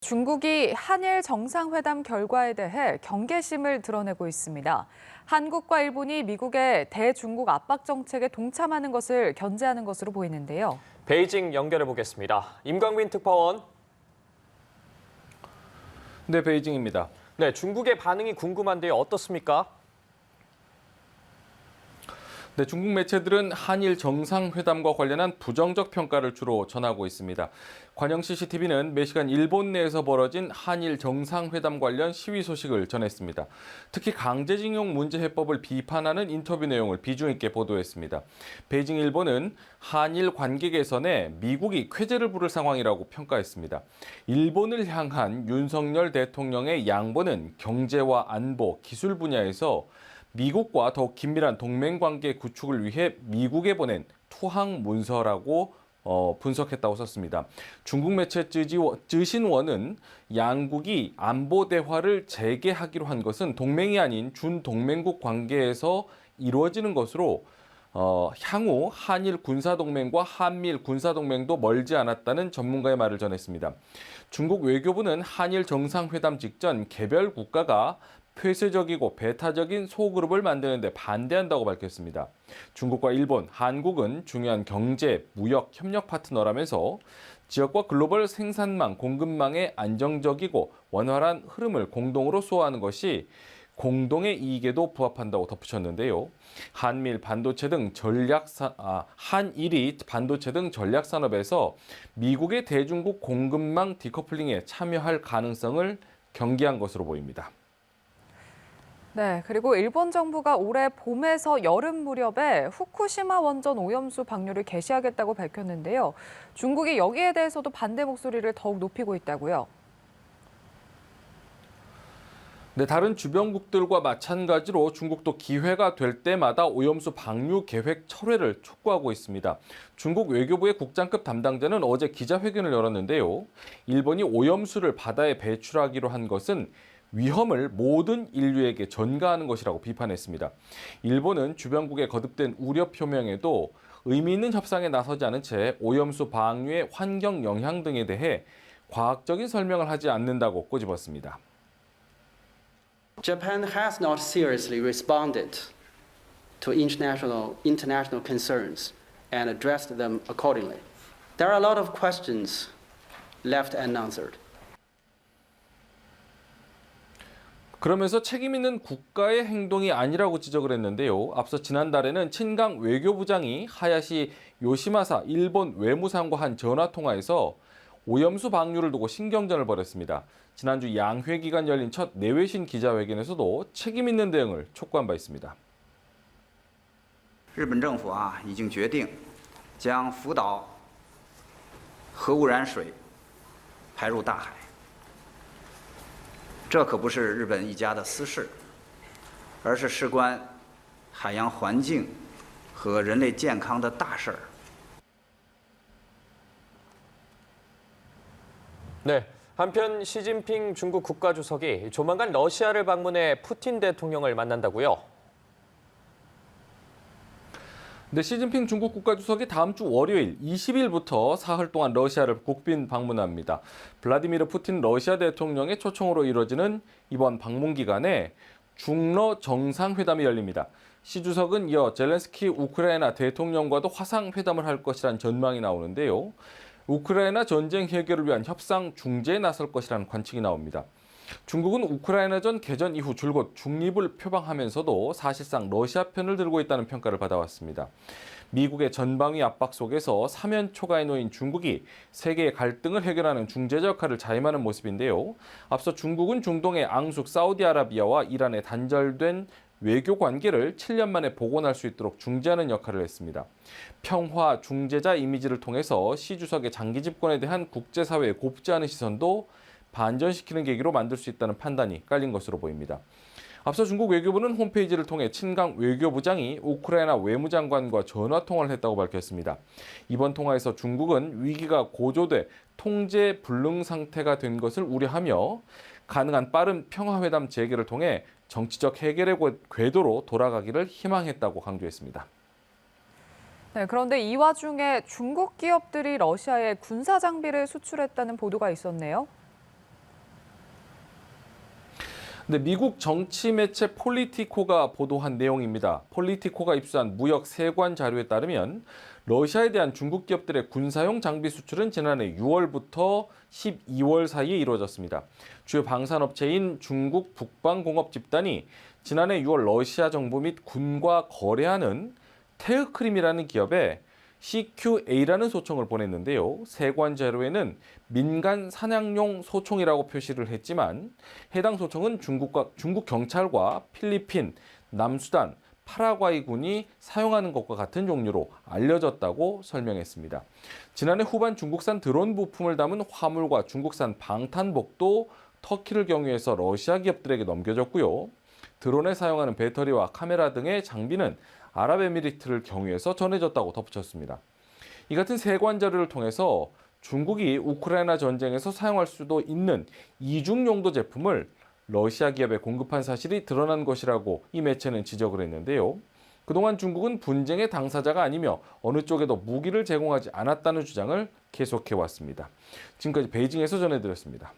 중국이 한일 정상회담 결과에 대해 경계심을 드러내고 있습니다. 한국과 일본이 미국의 대중국 압박 정책에 동참하는 것을 견제하는 것으로 보이는데요. 베이징 연결해 보겠습니다. 임광민 특파원. 네, 베이징입니다. 네, 중국의 반응이 궁금한데요. 어떻습니까? 네, 중국 매체들은 한일 정상회담과 관련한 부정적 평가를 주로 전하고 있습니다. 관영 CCTV는 매시간 일본 내에서 벌어진 한일 정상회담 관련 시위 소식을 전했습니다. 특히 강제징용 문제 해법을 비판하는 인터뷰 내용을 비중 있게 보도했습니다. 베이징 일본은 한일 관계 개선에 미국이 쾌재를 부를 상황이라고 평가했습니다. 일본을 향한 윤석열 대통령의 양보는 경제와 안보, 기술 분야에서 미국과 더욱 긴밀한 동맹관계 구축을 위해 미국에 보낸 투항 문서라고 분석했다고 썼습니다. 중국 매체 쯔신원은 양국이 안보 대화를 재개하기로 한 것은 동맹이 아닌 준동맹국 관계에서 이루어지는 것으로 향후 한일 군사동맹과 한미일 군사동맹도 멀지 않았다는 전문가의 말을 전했습니다. 중국 외교부는 한일 정상회담 직전 개별 국가가 폐쇄적이고 배타적인 소그룹을 만드는 데 반대한다고 밝혔습니다. 중국과 일본, 한국은 중요한 경제, 무역, 협력 파트너라면서 지역과 글로벌 생산망, 공급망의 안정적이고 원활한 흐름을 공동으로 수호하는 것이 공동의 이익에도 부합한다고 덧붙였는데요. 한일이 반도체 등 전략 산업에서 미국의 대중국 공급망 디커플링에 참여할 가능성을 경계한 것으로 보입니다. 네, 그리고 일본 정부가 올해 봄에서 여름 무렵에 후쿠시마 원전 오염수 방류를 개시하겠다고 밝혔는데요. 중국이 여기에 대해서도 반대 목소리를 더욱 높이고 있다고요. 네, 다른 주변국들과 마찬가지로 중국도 기회가 될 때마다 오염수 방류 계획 철회를 촉구하고 있습니다. 중국 외교부의 국장급 담당자는 어제 기자회견을 열었는데요. 일본이 오염수를 바다에 배출하기로 한 것은 위험을 모든 인류에게 전가하는 것이라고 비판했습니다. 일본은 주변국의 거듭된 우려 표명에도 의미 있는 협상에 나서지 않은 채 오염수 방류의 환경 영향 등에 대해 과학적인 설명을 하지 않는다고 꼬집었습니다. Japan has not seriously responded to international concerns and addressed them accordingly. There are a lot of questions left unanswered. 그러면서 책임 있는 국가의 행동이 아니라고 지적을 했는데요. 앞서 지난달에는 친강 외교부장이 하야시 요시마사 일본 외무상과 한 전화통화에서 오염수 방류를 두고 신경전을 벌였습니다. 지난주 양회 기간 열린 첫 내외신 기자회견에서도 책임 있는 대응을 촉구한 바 있습니다. 日本政府已经决定将福岛核污染水排入大海。 这可不是日本一家的私事，而是事关海洋环境和人类健康的大事儿。 네, 한편 시진핑 중국 국가주석이 조만간 러시아를 방문해 푸틴 대통령을 만난다고요? 네, 시진핑 중국 국가주석이 다음 주 월요일 20일부터 사흘 동안 러시아를 국빈 방문합니다. 블라디미르 푸틴 러시아 대통령의 초청으로 이뤄지는 이번 방문 기간에 중러 정상회담이 열립니다. 시 주석은 이어 젤렌스키 우크라이나 대통령과도 화상회담을 할 것이란 전망이 나오는데요. 우크라이나 전쟁 해결을 위한 협상 중재에 나설 것이라는 관측이 나옵니다. 중국은 우크라이나전 개전 이후 줄곧 중립을 표방하면서도 사실상 러시아 편을 들고 있다는 평가를 받아왔습니다. 미국의 전방위 압박 속에서 사면 초가에 놓인 중국이 세계의 갈등을 해결하는 중재자 역할을 자임하는 모습인데요. 앞서 중국은 중동의 앙숙 사우디아라비아와 이란의 단절된 외교 관계를 7년 만에 복원할 수 있도록 중재하는 역할을 했습니다. 평화 중재자 이미지를 통해서 시 주석의 장기 집권에 대한 국제사회의 곱지 않은 시선도 반전시키는 계기로 만들 수 있다는 판단이 깔린 것으로 보입니다. 앞서 중국 외교부는 홈페이지를 통해 친강 외교부장이 우크라이나 외무장관과 전화통화를 했다고 밝혔습니다. 이번 통화에서 중국은 위기가 고조돼 통제 불능 상태가 된 것을 우려하며 가능한 빠른 평화회담 재개를 통해 정치적 해결의 궤도로 돌아가기를 희망했다고 강조했습니다. 네, 그런데 이 와중에 중국 기업들이 러시아에 군사 장비를 수출했다는 보도가 있었네요. 근데 미국 정치 매체 폴리티코가 보도한 내용입니다. 폴리티코가 입수한 무역 세관 자료에 따르면 러시아에 대한 중국 기업들의 군사용 장비 수출은 지난해 6월부터 12월 사이에 이루어졌습니다. 주요 방산업체인 중국 북방공업집단이 지난해 6월 러시아 정부 및 군과 거래하는 테흐크림이라는 기업에 CQA라는 소총을 보냈는데요. 세관 자료에는 민간 사냥용 소총이라고 표시를 했지만 해당 소총은 중국 경찰과 필리핀, 남수단, 파라과이군이 사용하는 것과 같은 종류로 알려졌다고 설명했습니다. 지난해 후반 중국산 드론 부품을 담은 화물과 중국산 방탄복도 터키를 경유해서 러시아 기업들에게 넘겨졌고요. 드론에 사용하는 배터리와 카메라 등의 장비는 아랍에미리트를 경유해서 전해졌다고 덧붙였습니다. 이 같은 세관 자료를 통해서 중국이 우크라이나 전쟁에서 사용할 수도 있는 이중 용도 제품을 러시아 기업에 공급한 사실이 드러난 것이라고 이 매체는 지적을 했는데요. 그동안 중국은 분쟁의 당사자가 아니며 어느 쪽에도 무기를 제공하지 않았다는 주장을 계속해왔습니다. 지금까지 베이징에서 전해드렸습니다.